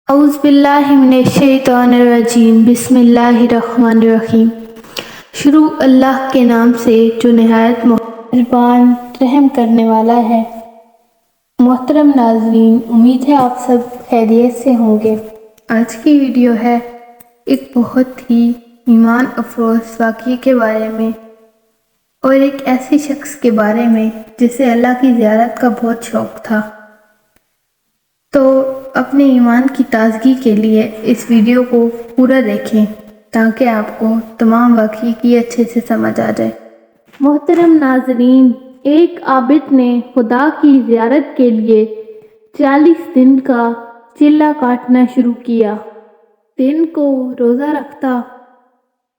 اعوذ باللہ من الشیطان الرجیم، بسم اللہ الرحمن الرحیم۔ شروع اللہ کے نام سے جو نہایت مہربان رحم کرنے والا ہے۔ محترم ناظرین، امید ہے آپ سب خیریت سے ہوں گے۔ آج کی ویڈیو ہے ایک بہت ہی ایمان افروز واقعے کے بارے میں اور ایک ایسے شخص کے بارے میں جسے اللہ کی زیارت کا بہت شوق تھا۔ تو اپنے ایمان کی تازگی کے لیے اس ویڈیو کو پورا دیکھیں تاکہ آپ کو تمام واقعے کی اچھے سے سمجھ آ جائے۔ محترم ناظرین، ایک عابد نے خدا کی زیارت کے لیے 40 دن کا چلہ کاٹنا شروع کیا۔ دن کو روزہ رکھتا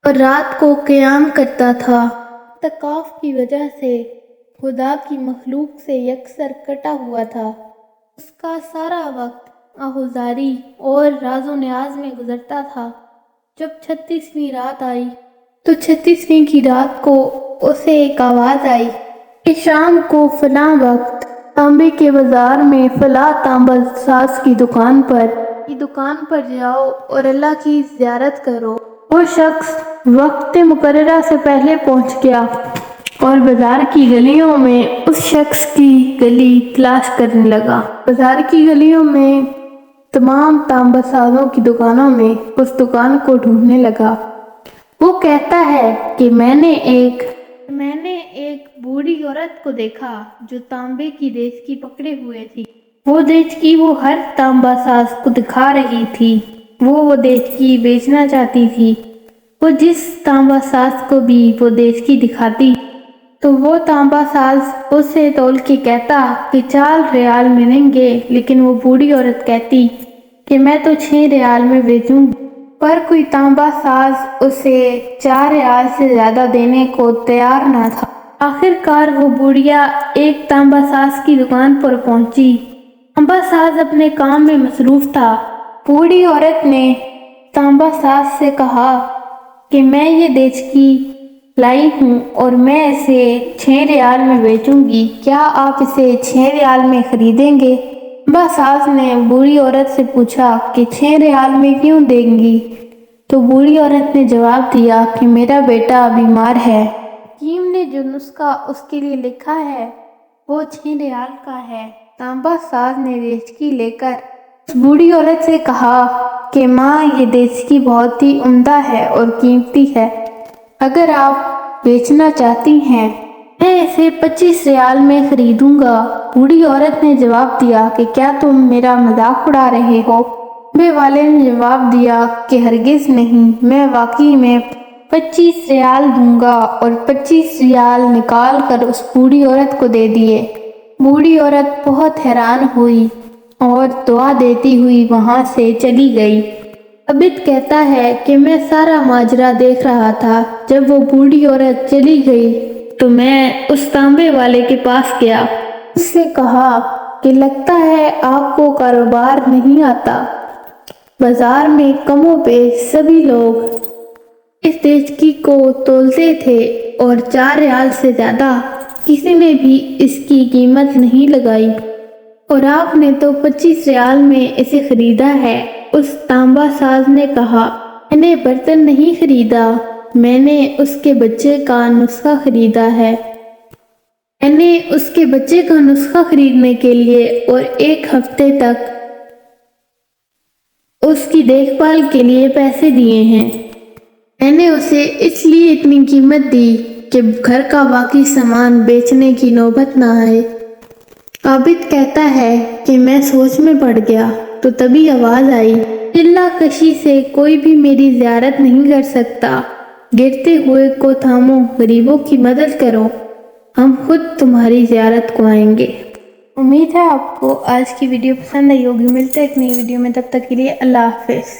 اور رات کو قیام کرتا تھا۔ اعتکاف کی وجہ سے خدا کی مخلوق سے یکسر کٹا ہوا تھا۔ اس کا سارا وقت آہوزاری اور راز و نیاز میں گزرتا تھا۔ جب 36ویں رات آئی تو 36ویں کی رات کو اسے ایک آواز آئی کہ شام کو فلاں وقت تانبے کے بازار میں فلاں تانبا ساز کی دکان پر جاؤ اور اللہ کی زیارت کرو۔ وہ شخص وقت مقررہ سے پہلے پہنچ گیا اور بازار کی گلیوں میں اس شخص کی گلی تلاش کرنے لگا۔ بازار کی گلیوں میں تمام تانبا سازوں کی دکانوں میں اس دکان کو ڈھونڈنے لگا۔ وہ کہتا ہے کہ میں نے ایک بوڑھی عورت کو دیکھا جو تانبے کی دیچکی پکڑے ہوئے تھی۔ وہ دیچکی وہ ہر تانبا ساز کو دکھا رہی تھی۔ وہ دیچکی بیچنا چاہتی تھی۔ وہ جس تانبا ساز کو بھی وہ دیچکی دکھاتی تو وہ تانبا ساز اسے تول کے کہتا کہ 4 ریال ملیں گے، لیکن وہ بوڑھی عورت کہتی کہ میں تو 6 ریال میں بیچوں گی، پر کوئی تانبا ساز اسے 4 ریال سے زیادہ دینے کو تیار نہ تھا۔ آخر کار وہ بوڑھیا ایک تانبا ساز کی دکان پر پہنچی۔ تانبا ساز اپنے کام میں مصروف تھا۔ بوڑھی عورت نے تانبا ساز سے کہا کہ میں یہ دیچکی لائی ہوں اور میں اسے 6 ریال میں بیچوں گی، کیا آپ اسے 6 ریال میں خریدیں گے؟ تانبا ساز نے بوڑھی عورت سے پوچھا کہ 6 ریال میں کیوں دیں گی؟ تو بوڑھی عورت نے جواب دیا کہ میرا بیٹا بیمار ہے۔ حکیم نے جو نسخہ اس کے لیے لکھا ہے وہ 6 ریال کا ہے۔ تانبا ساز نے دیچکی لے کر اس بوڑھی عورت سے کہا کہ ماں، یہ دیچکی بہت ہی عمدہ ہے اور قیمتی ہے، اگر آپ بیچنا چاہتی ہیں میں اسے 25 ریال میں خریدوں گا۔ بوڑھی عورت نے جواب دیا کہ کیا تم میرا مذاق اڑا رہے ہو؟ تانبے والے نے جواب دیا کہ ہرگز نہیں، میں واقعی میں 25 ریال دوں گا، اور 25 ریال نکال کر اس بوڑھی عورت کو دے دیے۔ بوڑھی عورت بہت حیران ہوئی اور دعا دیتی ہوئی وہاں سے چلی گئی۔ عابد کہتا ہے کہ میں سارا ماجرا دیکھ رہا تھا۔ جب وہ بوڑھی عورت چلی گئی تو میں اس تانبے والے کے پاس گیا۔ اس سے کہا کہ لگتا ہے آپ کو کاروبار نہیں آتا۔ بازار میں کم و بیش سبھی لوگ اس دیچکی کو تولتے تھے اور 4 ریال سے زیادہ کسی نے بھی اس کی قیمت نہیں لگائی، اور آپ نے تو 25 ریال میں اسے خریدا ہے۔ اس تانبا ساز نے کہا، میں نے برتن نہیں خریدا، میں نے اس کے بچے کا نسخہ خریدا ہے۔ میں نے اس کے بچے کا نسخہ خریدنے کے لیے اور 1 ہفتے تک اس کی دیکھ بھال کے لیے پیسے دیے ہیں۔ میں نے اسے اس لیے اتنی قیمت دی کہ گھر کا باقی سامان بیچنے کی نوبت نہ آئے۔ عابد کہتا ہے کہ میں سوچ میں پڑ گیا تو تبھی آواز آئی، چلہ کشی سے کوئی بھی میری زیارت نہیں کر سکتا، گرتے ہوئے کو تھامو، غریبوں کی مدد کرو، ہم خود تمہاری زیارت کو آئیں گے۔ امید ہے آپ کو آج کی ویڈیو پسند آئی ہوگی۔ ملتے ہیں ایک نئی ویڈیو میں، تب تک کے لیے اللہ حافظ۔